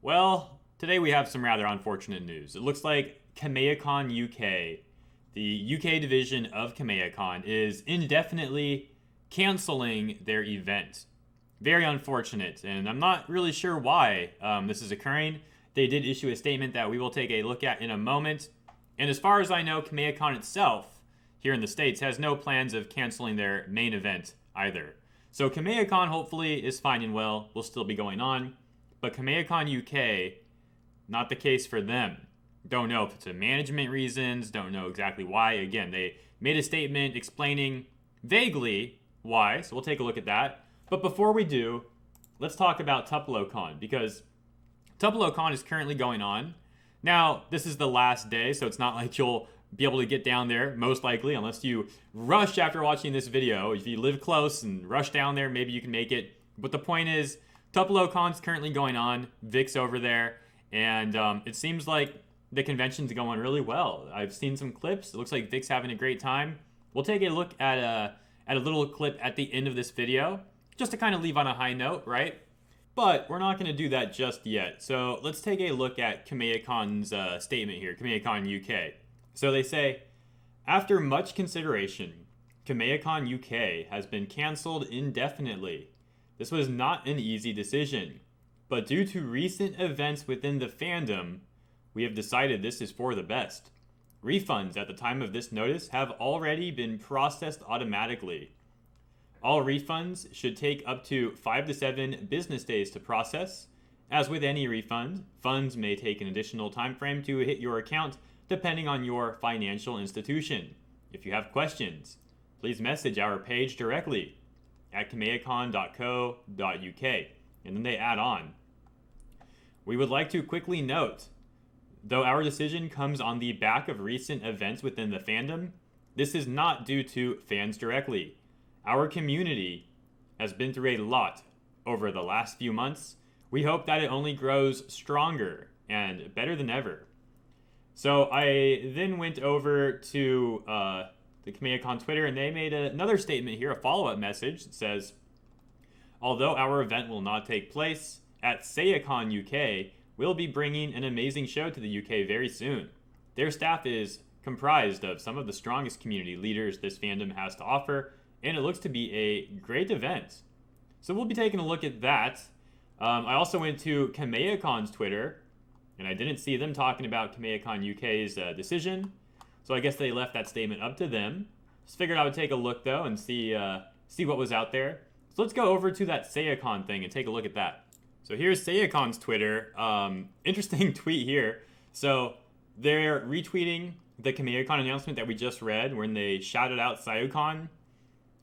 Well, today we have some rather unfortunate news. It looks like Kameha Con UK, the UK division of Kameha Con, is indefinitely canceling their event. Very unfortunate, and I'm not really sure why this is occurring. They did issue a statement that we will take a look at in a moment. And as far as I know, Kameha Con itself, here in the States, has no plans of canceling their main event either. So Kameha Con hopefully is fine and well, will still be going on. But Kameha Con UK, not the case for them. Don't know if it's a management reasons, don't know exactly why. Again, they made a statement explaining vaguely why, so we'll take a look at that. But before we do, let's talk about Tupelo Con, because Tupelo Con is currently going on. Now, this is the last day, so it's not like you'll be able to get down there, most likely, unless you rush after watching this video. If you live close and rush down there, maybe you can make it. But the point is, Tupelo Con's currently going on, Vic's over there, and it seems like the convention's going really well. I've seen some clips. It looks like Vic's having a great time. We'll take a look at a little clip at the end of this video, just to kind of leave on a high note, right? But we're not going to do that just yet. So let's take a look at Kameha Con's statement here, Kameha Con UK. So they say, after much consideration, Kameha Con UK has been cancelled indefinitely. This was not an easy decision, but due to recent events within the fandom, we have decided this is for the best. Refunds at the time of this notice have already been processed automatically. All refunds should take up to 5 to 7 business days to process. As with any refund, funds may take an additional time frame to hit your account depending on your financial institution. If you have questions, please message our page directly at kamehacon.co.uk. And then they add on, we would like to quickly note, though our decision comes on the back of recent events within the fandom, this is not due to fans directly. Our community has been through a lot over the last few months. We hope that it only grows stronger and better than ever. So I then went over to the Kameha Con Twitter, and they made another statement here, a follow-up message that says, although our event will not take place at SeiyaCon UK, we'll be bringing an amazing show to the UK very soon. Their staff is comprised of some of the strongest community leaders this fandom has to offer, and it looks to be a great event. So we'll be taking a look at that. I also went to Kameha Con's Twitter, and I didn't see them talking about Kameha Con UK's decision. So I guess they left that statement up to them. Just figured I would take a look, though, and see what was out there. So let's go over to that SeiyaCon thing and take a look at that. So here's SeiyaCon's Twitter. Interesting tweet here. So they're retweeting the Kameha Con announcement that we just read when they shouted out SeiyaCon,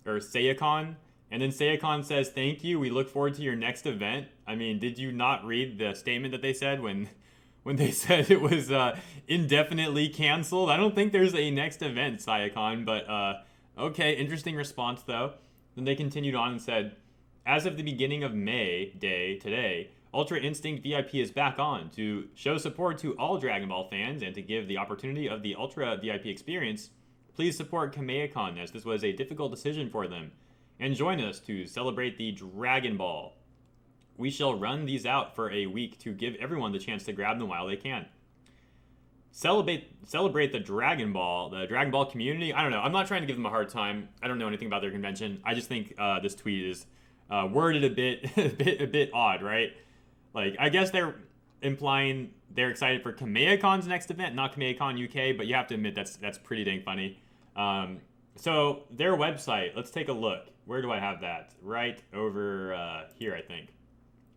and then SeiyaCon says, thank you, we look forward to your next event. I mean, did you not read the statement that they said when they said it was indefinitely canceled? I don't think there's a next event, SeiyaCon, but okay, interesting response though. Then they continued on and said, as of the beginning of May Day today, Ultra Instinct VIP is back on to show support to all Dragon Ball fans and to give the opportunity of the Ultra VIP experience. Please support Kameha Con, as this was a difficult decision for them, and join us to celebrate the Dragon Ball. We shall run these out for a week to give everyone the chance to grab them while they can. Celebrate the Dragon Ball community. I don't know. I'm not trying to give them a hard time. I don't know anything about their convention. I just think this tweet is worded a bit odd, right? Like, I guess they're implying they're excited for Kameha Con's next event, not Kameha Con UK, but you have to admit that's pretty dang funny. So their website, let's take a look. Where do I have that? Right over here, I think.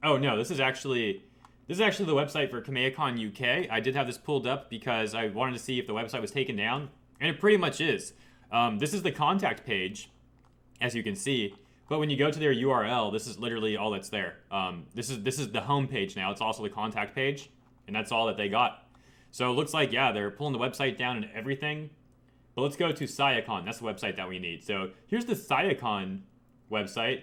Oh no, this is actually the website for Kameha Con UK. I did have this pulled up because I wanted to see if the website was taken down, and it pretty much is. This is the contact page, as you can see. But when you go to their URL, this is literally all that's there. This is the home page now. It's also the contact page, and that's all that they got. So it looks like, yeah, they're pulling the website down and everything. But let's go to SeiyaCon. That's the website that we need. So here's the SeiyaCon website.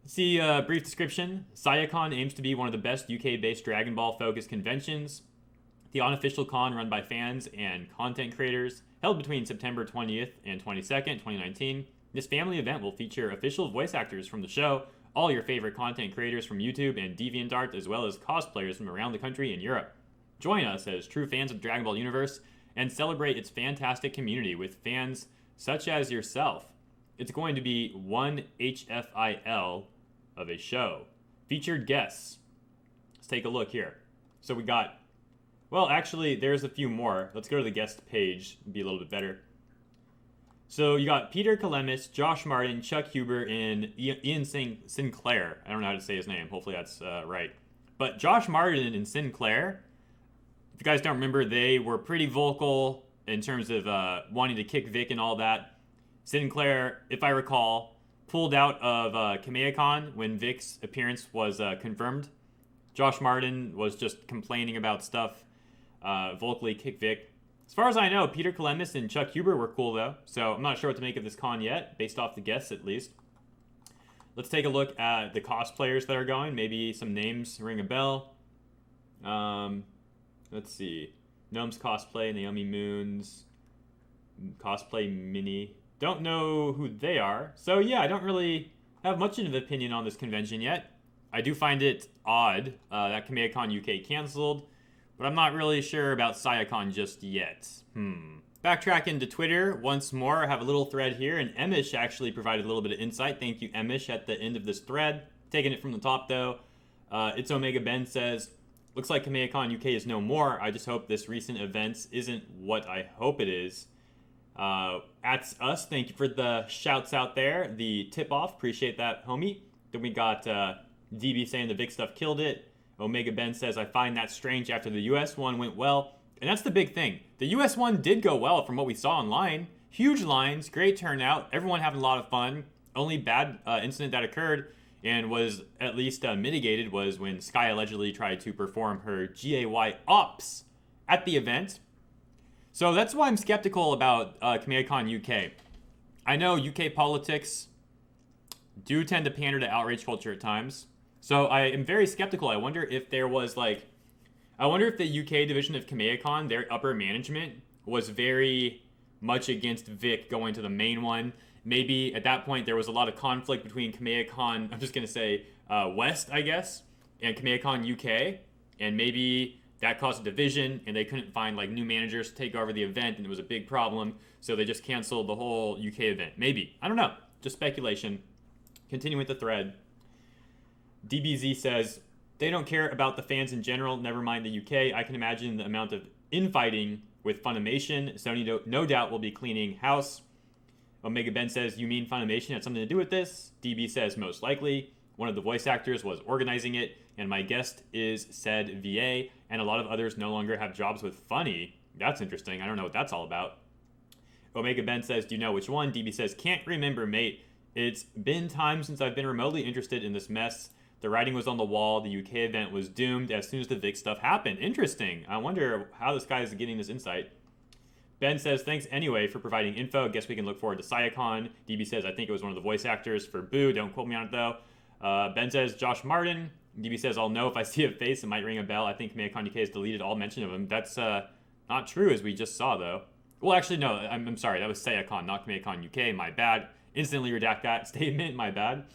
See a brief description. SeiyaCon aims to be one of the best UK-based Dragon Ball-focused conventions. The unofficial con run by fans and content creators, held between September 20th and 22nd, 2019. This family event will feature official voice actors from the show, all your favorite content creators from YouTube and DeviantArt, as well as cosplayers from around the country and Europe. Join us as true fans of the Dragon Ball universe and celebrate its fantastic community with fans such as yourself. It's going to be one HFIL of a show. Featured guests. Let's take a look here. So we got, well, actually, there's a few more. Let's go to the guest page. It'd be a little bit better. So you got Peter Kalemis, Josh Martin, Chuck Huber, and Ian Sinclair. I don't know how to say his name. Hopefully that's right. But Josh Martin and Sinclair, if you guys don't remember, they were pretty vocal in terms of wanting to kick Vic and all that. Sinclair, if I recall, pulled out of Kameha Con when Vic's appearance was confirmed. Josh Martin was just complaining about stuff, vocally kick Vic. As far as I know, Peter Kalemis and Chuck Huber were cool, though, so I'm not sure what to make of this con yet, based off the guests at least. Let's take a look at the cosplayers that are going. Maybe some names ring a bell. Let's see. Gnome's cosplay, Naomi Moon's cosplay mini. Don't know who they are. So yeah, I don't really have much of an opinion on this convention yet. I do find it odd that Kameha Con UK canceled, but I'm not really sure about SayaCon just yet. Backtracking to Twitter once more. I have a little thread here, and Emish actually provided a little bit of insight. Thank you, Emish, at the end of this thread. Taking it from the top, though. It's Omega Ben says, looks like Kameha Con UK is no more. I just hope this recent event isn't what I hope it is. At us, thank you for the shouts out there. The tip-off, appreciate that, homie. Then we got DB saying the Vic stuff killed it. Omega Ben says, I find that strange after the US one went well. And that's the big thing. The US one did go well from what we saw online. Huge lines, great turnout, everyone having a lot of fun. Only bad incident that occurred and was at least mitigated was when Sky allegedly tried to perform her GAY ops at the event. So that's why I'm skeptical about Kameha Con UK. I know UK politics do tend to pander to outrage culture at times. So I am very skeptical. I wonder if there was I wonder if the UK division of Kameha Con, their upper management, was very much against Vic going to the main one. Maybe at that point there was a lot of conflict between Kameha Con, I'm just going to say West, I guess, and Kameha Con UK. And maybe that caused a division and they couldn't find new managers to take over the event and it was a big problem. So they just canceled the whole UK event. Maybe. I don't know. Just speculation. Continuing with the thread. DBZ says, they don't care about the fans in general, never mind the UK. I can imagine the amount of infighting with Funimation. Sony no doubt will be cleaning house. Omega Ben says, you mean Funimation had something to do with this? DB says, most likely. One of the voice actors was organizing it, and my guest is said VA, and a lot of others no longer have jobs with Funny. That's interesting. I don't know what that's all about. Omega Ben says, do you know which one? DB says, can't remember, mate. It's been time since I've been remotely interested in this mess. The writing was on the wall. The UK event was doomed as soon as the Vic stuff happened. Interesting. I wonder how this guy is getting this insight. Ben says, thanks anyway for providing info. Guess we can look forward to SayaCon. DB says, I think it was one of the voice actors for Boo. Don't quote me on it, though. Ben says, Josh Martin. DB says, I'll know if I see a face. It might ring a bell. I think Kameha Con UK has deleted all mention of him. That's not true, as we just saw, though. Well, actually, no. I'm sorry. That was SayaCon, not Kameha Con UK. My bad. Instantly redact that statement. My bad.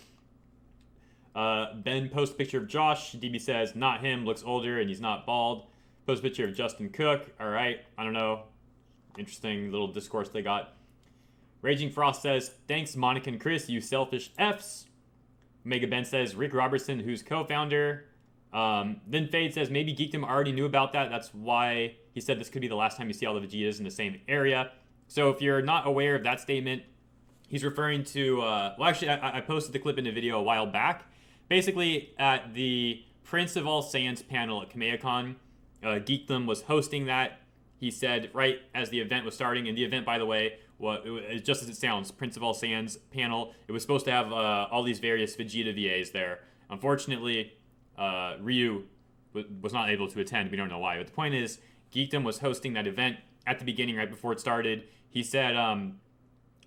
Ben posts a picture of Josh. DB says, not him, looks older, and he's not bald. Posts a picture of Justin Cook. All right, I don't know. Interesting little discourse they got. Raging Frost says, thanks, Monica and Chris, you selfish Fs. Omega Ben says, Rick Robertson, who's co-founder. Then Fade says, maybe Geekdom already knew about that. That's why he said this could be the last time you see all the Vegetas in the same area. So if you're not aware of that statement, he's referring to, well, actually, I posted the clip in a video a while back. Basically, at the Prince of All Saiyans panel at Kameha Con, Geekdom was hosting that. He said right as the event was starting, and the event, by the way, was just as it sounds, Prince of All Saiyans panel. It was supposed to have all these various Vegeta VAs there. Unfortunately, Ryu was not able to attend. We don't know why. But the point is, Geekdom was hosting that event at the beginning, right before it started. He said,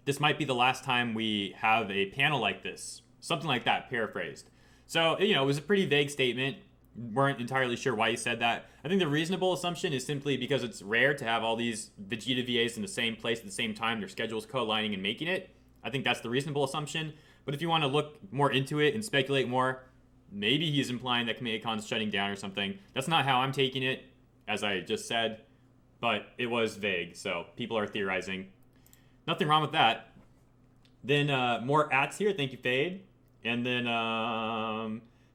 this might be the last time we have a panel like this. Something like that, paraphrased. So, it was a pretty vague statement. Weren't entirely sure why he said that. I think the reasonable assumption is simply because it's rare to have all these Vegeta VAs in the same place at the same time, their schedules co-aligning and making it. I think that's the reasonable assumption. But if you want to look more into it and speculate more, maybe he's implying that Kameha Con's shutting down or something. That's not how I'm taking it, as I just said, but it was vague, so people are theorizing. Nothing wrong with that. Then more ats here. Thank you, Fade. And then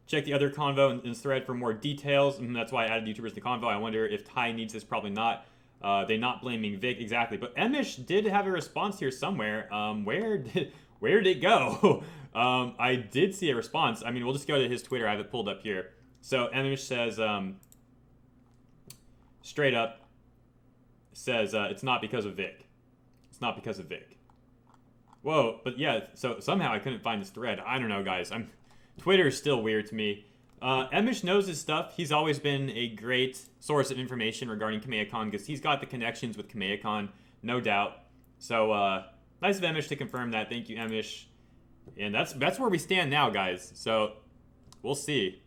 check the other convo in thread for more details. And that's why I added YouTubers to the convo. I wonder if Ty needs this. Probably not. They not blaming Vic exactly. But Emish did have a response here somewhere. Where did it go? I did see a response. I mean, we'll just go to his Twitter. I have it pulled up here. So Emish says, straight up, says it's not because of Vic. It's not because of Vic. Whoa, but yeah, so somehow I couldn't find this thread. I don't know, guys. Twitter is still weird to me. Emish knows his stuff. He's always been a great source of information regarding Kameha Con because he's got the connections with Kameha Con, no doubt. So, nice of Emish to confirm that. Thank you, Emish. And that's where we stand now, guys. So, we'll see.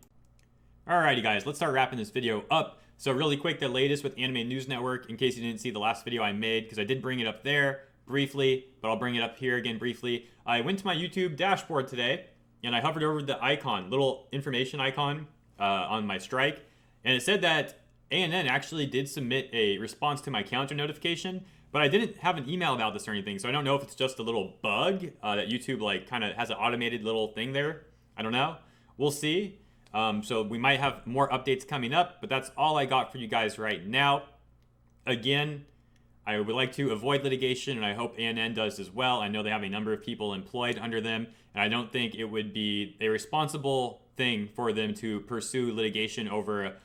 Alrighty, guys, let's start wrapping this video up. So, really quick, the latest with Anime News Network, in case you didn't see the last video I made, because I did bring it up there briefly, but I'll bring it up here again briefly. I went to my YouTube dashboard today, and I hovered over the icon, little information icon on my strike, and it said that ANN actually did submit a response to my counter notification, but I didn't have an email about this or anything, so I don't know if it's just a little bug that YouTube like kind of has an automated little thing there. I don't know. We'll see. So we might have more updates coming up, but that's all I got for you guys right now. Again, I would like to avoid litigation, and I hope ANN does as well. I know they have a number of people employed under them, and I don't think it would be a responsible thing for them to pursue litigation over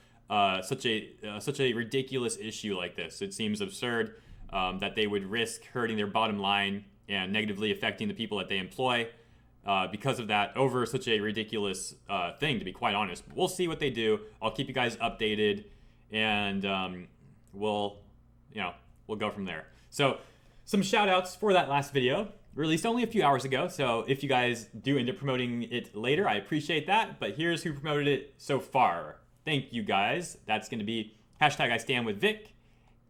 such a ridiculous issue like this. It seems absurd that they would risk hurting their bottom line and negatively affecting the people that they employ because of that over such a ridiculous thing, to be quite honest. But we'll see what they do. I'll keep you guys updated, and we'll go from there. So some shout outs for that last video, released only a few hours ago. So if you guys do end up promoting it later, I appreciate that. But here's who promoted it so far. Thank you guys. That's going to be hashtag I stand with Vic,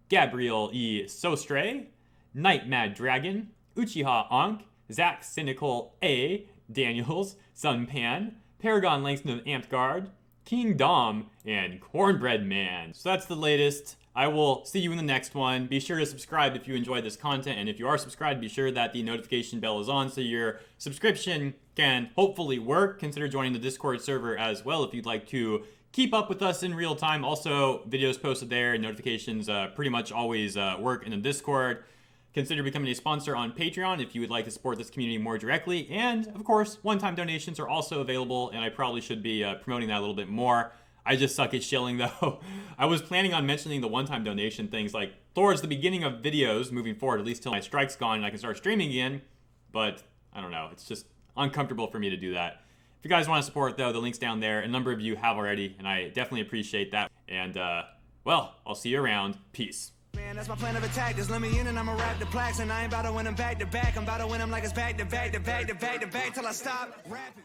Gabriel E. Sostray, Night Mad Dragon, Uchiha Ankh, Zach Cynical A. Daniels, Sunpan, Paragon Langston of Amped Guard, King Dom, and Cornbread Man. So that's the latest. I will see you in the next one. Be sure to subscribe if you enjoyed this content, and if you are subscribed, be sure that the notification bell is on so your subscription can hopefully work. Consider joining the Discord server as well if you'd like to keep up with us in real time. Also, videos posted there and notifications pretty much always work in the Discord. Consider becoming a sponsor on Patreon if you would like to support this community more directly. And, of course, one-time donations are also available, and I probably should be promoting that a little bit more. I just suck at shilling, though. I was planning on mentioning the one-time donation things like towards the beginning of videos moving forward, at least till my strike's gone and I can start streaming again. But, I don't know. It's just uncomfortable for me to do that. If you guys want to support, though, the link's down there. A number of you have already, and I definitely appreciate that. And, well, I'll see you around. Peace. Man, that's my plan of attack. Just let me in and I'ma rap the plaques. And I ain't about to win them back to back. I'm about to win them like it's back to back to back to back to back till I stop rapping.